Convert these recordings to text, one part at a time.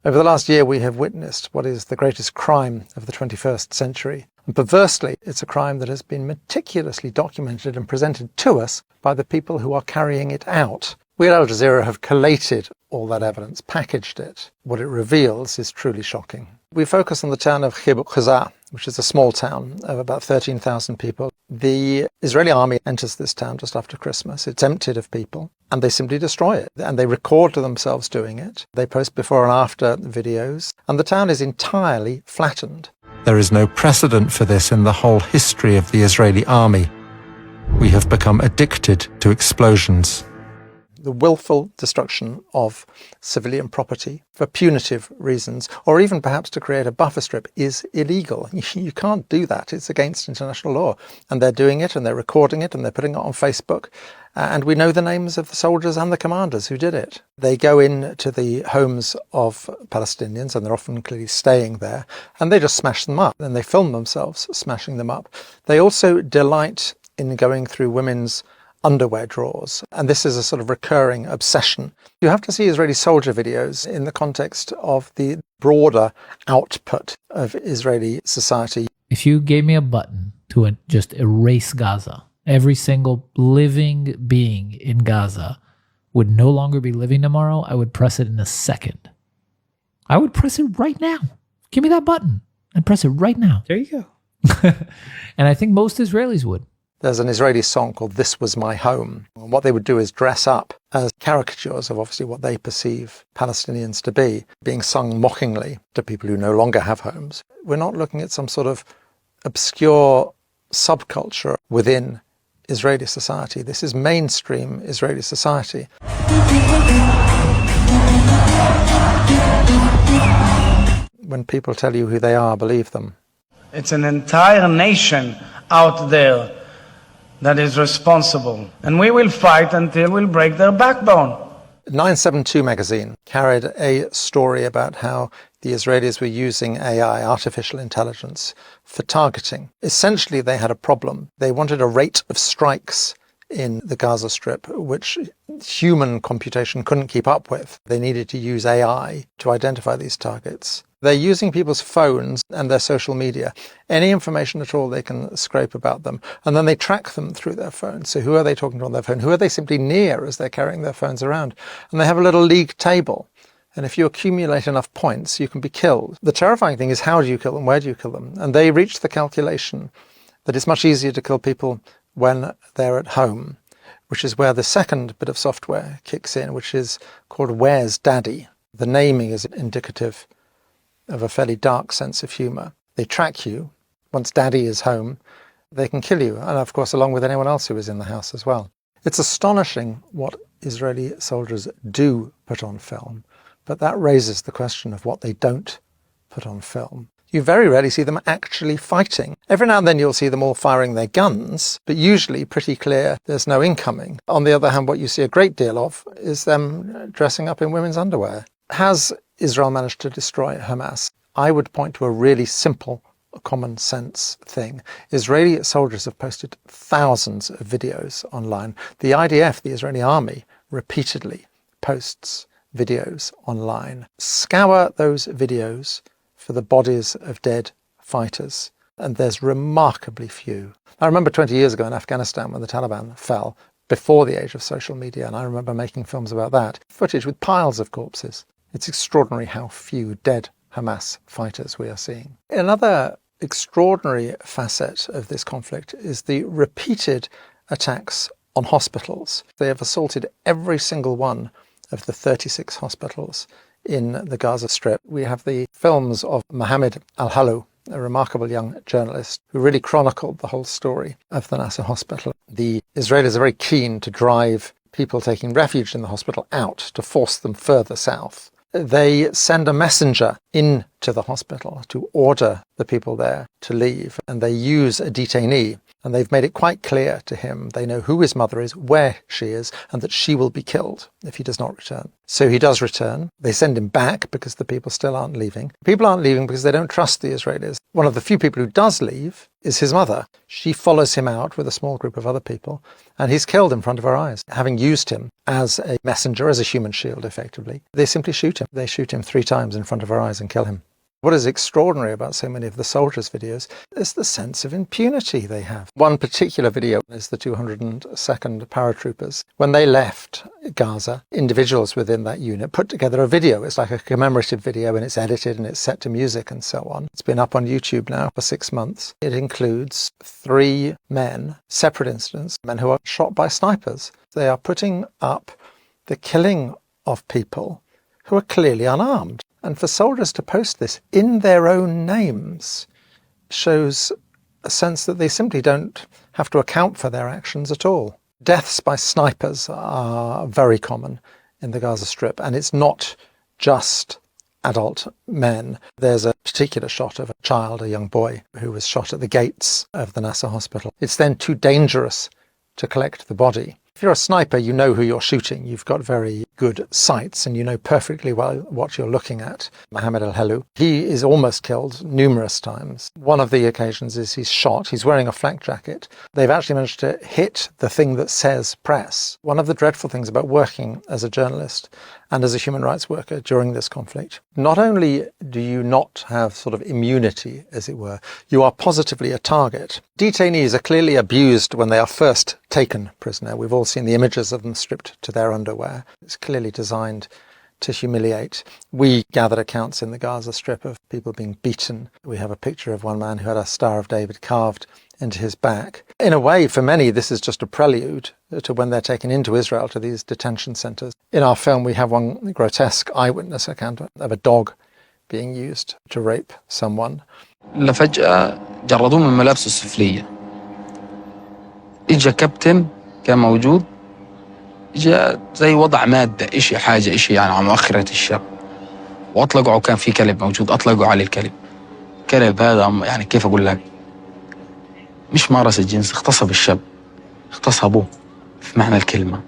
Over the last year, we have witnessed what is the greatest crime of the 21st century. And perversely, it's a crime that has been meticulously documented and presented to us by the people who are carrying it out. We at AlJazeera have collated all that evidence, packaged it. What it reveals is truly shocking. We focus on the town of Gaza, which is a small town of about 13,000 people. The Israeli army enters this town just after Christmas. It's emptied of people, and they simply destroy it. And they record themselves doing it. They post before and after videos, and the town is entirely flattened. There is no precedent for this in the whole history of the Israeli army. We have become addicted to explosions. The willful destruction of civilian property for punitive reasons, or even perhaps to create a buffer strip, is illegal. You can't do that. It's against international law. And they're doing it, and they're recording it, and they're putting it on Facebook. And we know the names of the soldiers and the commanders who did it. They go into the homes of Palestinians, and they're often clearly staying there, and they just smash them up. And they film themselves smashing them up. They also delight in going through women's underwear drawers, and this is a sort of recurring obsession. You have to see Israeli soldier videos in the context of the broader output of Israeli society. If you gave me a button to just erase Gaza, every single living being in Gaza would no longer be living tomorrow, I would press it in a second. I would press it right now. Give me that button and press it right now. There you go. And I think most Israelis would. There's an Israeli song called "This Was My Home." And what they would do is dress up as caricatures of obviously what they perceive Palestinians to be, being sung mockingly to people who no longer have homes. We're not looking at some sort of obscure subculture within Israeli society. This is mainstream Israeli society. When people tell you who they are, believe them. It's an entire nation out there that is responsible. And we will fight until we'll break their backbone. 972 magazine carried a story about how the Israelis were using AI, artificial intelligence, for targeting. Essentially, they had a problem. They wanted a rate of strikes in the Gaza Strip, which human computation couldn't keep up with. They needed to use AI to identify these targets. They're using people's phones and their social media, any information at all they can scrape about them, and then they track them through their phones. So who are they talking to on their phone? Who are they simply near as they're carrying their phones around? And they have a little league table. And if you accumulate enough points, you can be killed. The terrifying thing is, how do you kill them? Where do you kill them? And they reached the calculation that it's much easier to kill people when they're at home, which is where the second bit of software kicks in, which is called Where's Daddy? The naming is indicative of a fairly dark sense of humour. They track you. Once Daddy is home, they can kill you. And of course, along with anyone else who is in the house as well. It's astonishing what Israeli soldiers do put on film, but that raises the question of what they don't put on film. You very rarely see them actually fighting. Every now and then you'll see them all firing their guns, but usually pretty clear there's no incoming. On the other hand, what you see a great deal of is them dressing up in women's underwear. Has Israel managed to destroy Hamas? I would point to a really simple, common sense thing. Israeli soldiers have posted thousands of videos online. The IDF, the Israeli army, repeatedly posts videos online. Scour those videos for the bodies of dead fighters, and there's remarkably few. I remember 20 years ago in Afghanistan when the Taliban fell, before the age of social media, and I remember making films about that, footage with piles of corpses. It's extraordinary how few dead Hamas fighters we are seeing. Another extraordinary facet of this conflict is the repeated attacks on hospitals. They have assaulted every single one of the 36 hospitals in the Gaza Strip. We have the films of Mohammed al-Halou, a remarkable young journalist who really chronicled the whole story of the Nasser hospital. The Israelis are very keen to drive people taking refuge in the hospital out, to force them further south. They send a messenger into the hospital to order the people there to leave, and they use a detainee And they've made it quite clear to him. They know who his mother is, where she is, and that she will be killed if he does not return. So he does return. They send him back because the people still aren't leaving. People aren't leaving because they don't trust the Israelis. One of the few people who does leave is his mother. She follows him out with a small group of other people, and he's killed in front of her eyes, having used him as a messenger, as a human shield, effectively. They simply shoot him. They shoot him 3 times in front of her eyes and kill him. What is extraordinary about so many of the soldiers' videos is the sense of impunity they have. One particular video is the 202nd paratroopers. When they left Gaza, individuals within that unit put together a video. It's like a commemorative video, and it's edited and it's set to music and so on. It's been up on YouTube now for 6 months. It includes 3 men, separate incidents, men who are shot by snipers. They are putting up the killing of people who are clearly unarmed. And for soldiers to post this in their own names shows a sense that they simply don't have to account for their actions at all. Deaths by snipers are very common in the Gaza Strip, and it's not just adult men. There's a particular shot of a child, a young boy, who was shot at the gates of the Nasser hospital. It's then too dangerous to collect the body. If you're a sniper, you know who you're shooting. You've got very good sights and you know perfectly well what you're looking at. Mohammed al-Helou, he is almost killed numerous times. One of the occasions is he's shot. He's wearing a flak jacket. They've actually managed to hit the thing that says press. One of the dreadful things about working as a journalist and as a human rights worker during this conflict, not only do you not have sort of immunity, as it were, you are positively a target. Detainees are clearly abused when they are first taken prisoner. We've all seen the images of them stripped to their underwear. It's clearly designed to humiliate. We gathered accounts in the Gaza Strip of people being beaten. We have a picture of one man who had a Star of David carved into his back. In a way, for many, this is just a prelude to when they're taken into Israel, to these detention centres. In our film, we have one grotesque eyewitness account of a dog being used to rape someone. لفجأة جردوه من ملابسه السفلية. إجا كابتن كان موجود، إجا زي وضع مادة، إشي حاجة إشي يعني على مؤخرة الشاب، وأطلقوا كان في كلب موجود، أطلقوا عليه الكلب. كلب هذا يعني كيف أقول لك؟ مش مارس الجنس، اغتصب الشاب، اغتصبوه في معنى الكلمة.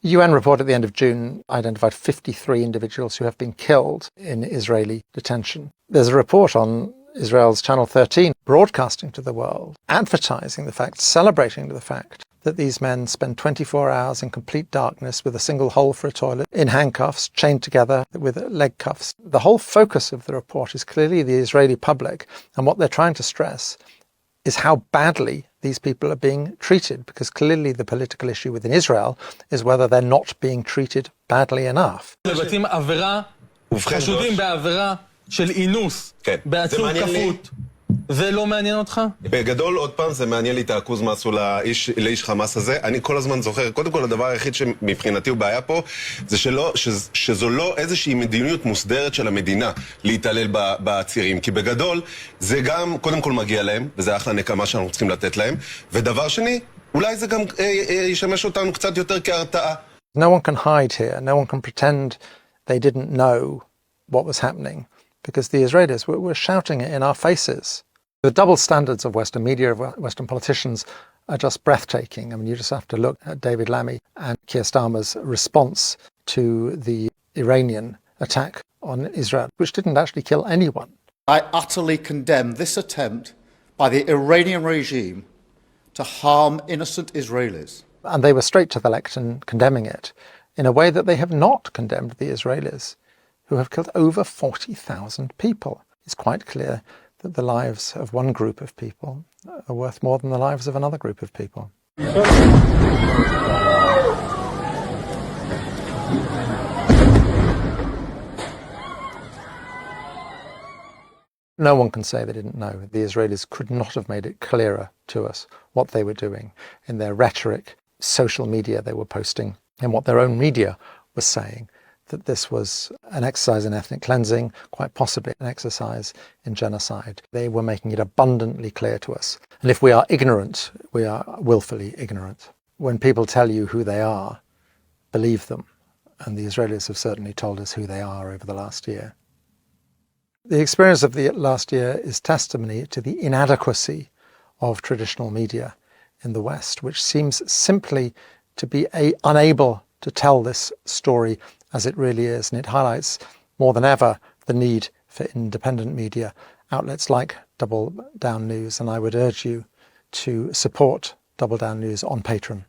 UN report at the end of June identified 53 individuals who have been killed in Israeli detention. There's a report on Israel's Channel 13 broadcasting to the world, advertising the fact, celebrating the fact that these men spend 24 hours in complete darkness with a single hole for a toilet, in handcuffs, chained together with leg cuffs. The whole focus of the report is clearly the Israeli public, and what they're trying to stress is how badly these people are being treated, because clearly the political issue within Israel is whether they're not being treated badly enough. של אינוס, בעצור כפות, זה לא מעניין אותך? בגדול, עוד פעם, זה מעניין לי את העכוז מה עשו לאיש חמאס הזה. אני כל הזמן זוכר, קודם כל, הדבר היחיד שמבחינתי הוא בעיה פה, זה שזו לא איזושהי מדיניות מוסדרת של המדינה להתעלל בעצירים. כי בגדול, זה גם, קודם כל מגיע להם, וזה אחלה נקמה שאנחנו צריכים לתת להם. ודבר שני, אולי זה גם ישמש אותנו קצת יותר כהרתעה. No one can hide here. No one can pretend they didn't know what was happening, because the Israelis were shouting it in our faces. The double standards of Western media, of Western politicians, are just breathtaking. I mean, you just have to look at David Lammy and Keir Starmer's response to the Iranian attack on Israel, which didn't actually kill anyone. I utterly condemn this attempt by the Iranian regime to harm innocent Israelis. And they were straight to the lectern condemning it in a way that they have not condemned the Israelis, who have killed over 40,000 people. It's quite clear that the lives of one group of people are worth more than the lives of another group of people. No one can say they didn't know. The Israelis could not have made it clearer to us what they were doing in their rhetoric, social media they were posting, and what their own media was saying, that this was an exercise in ethnic cleansing, quite possibly an exercise in genocide. They were making it abundantly clear to us. And if we are ignorant, we are willfully ignorant. When people tell you who they are, believe them. And the Israelis have certainly told us who they are over the last year. The experience of the last year is testimony to the inadequacy of traditional media in the West, which seems simply to be unable to tell this story as it really is. And it highlights more than ever the need for independent media outlets like Double Down News. And I would urge you to support Double Down News on Patreon.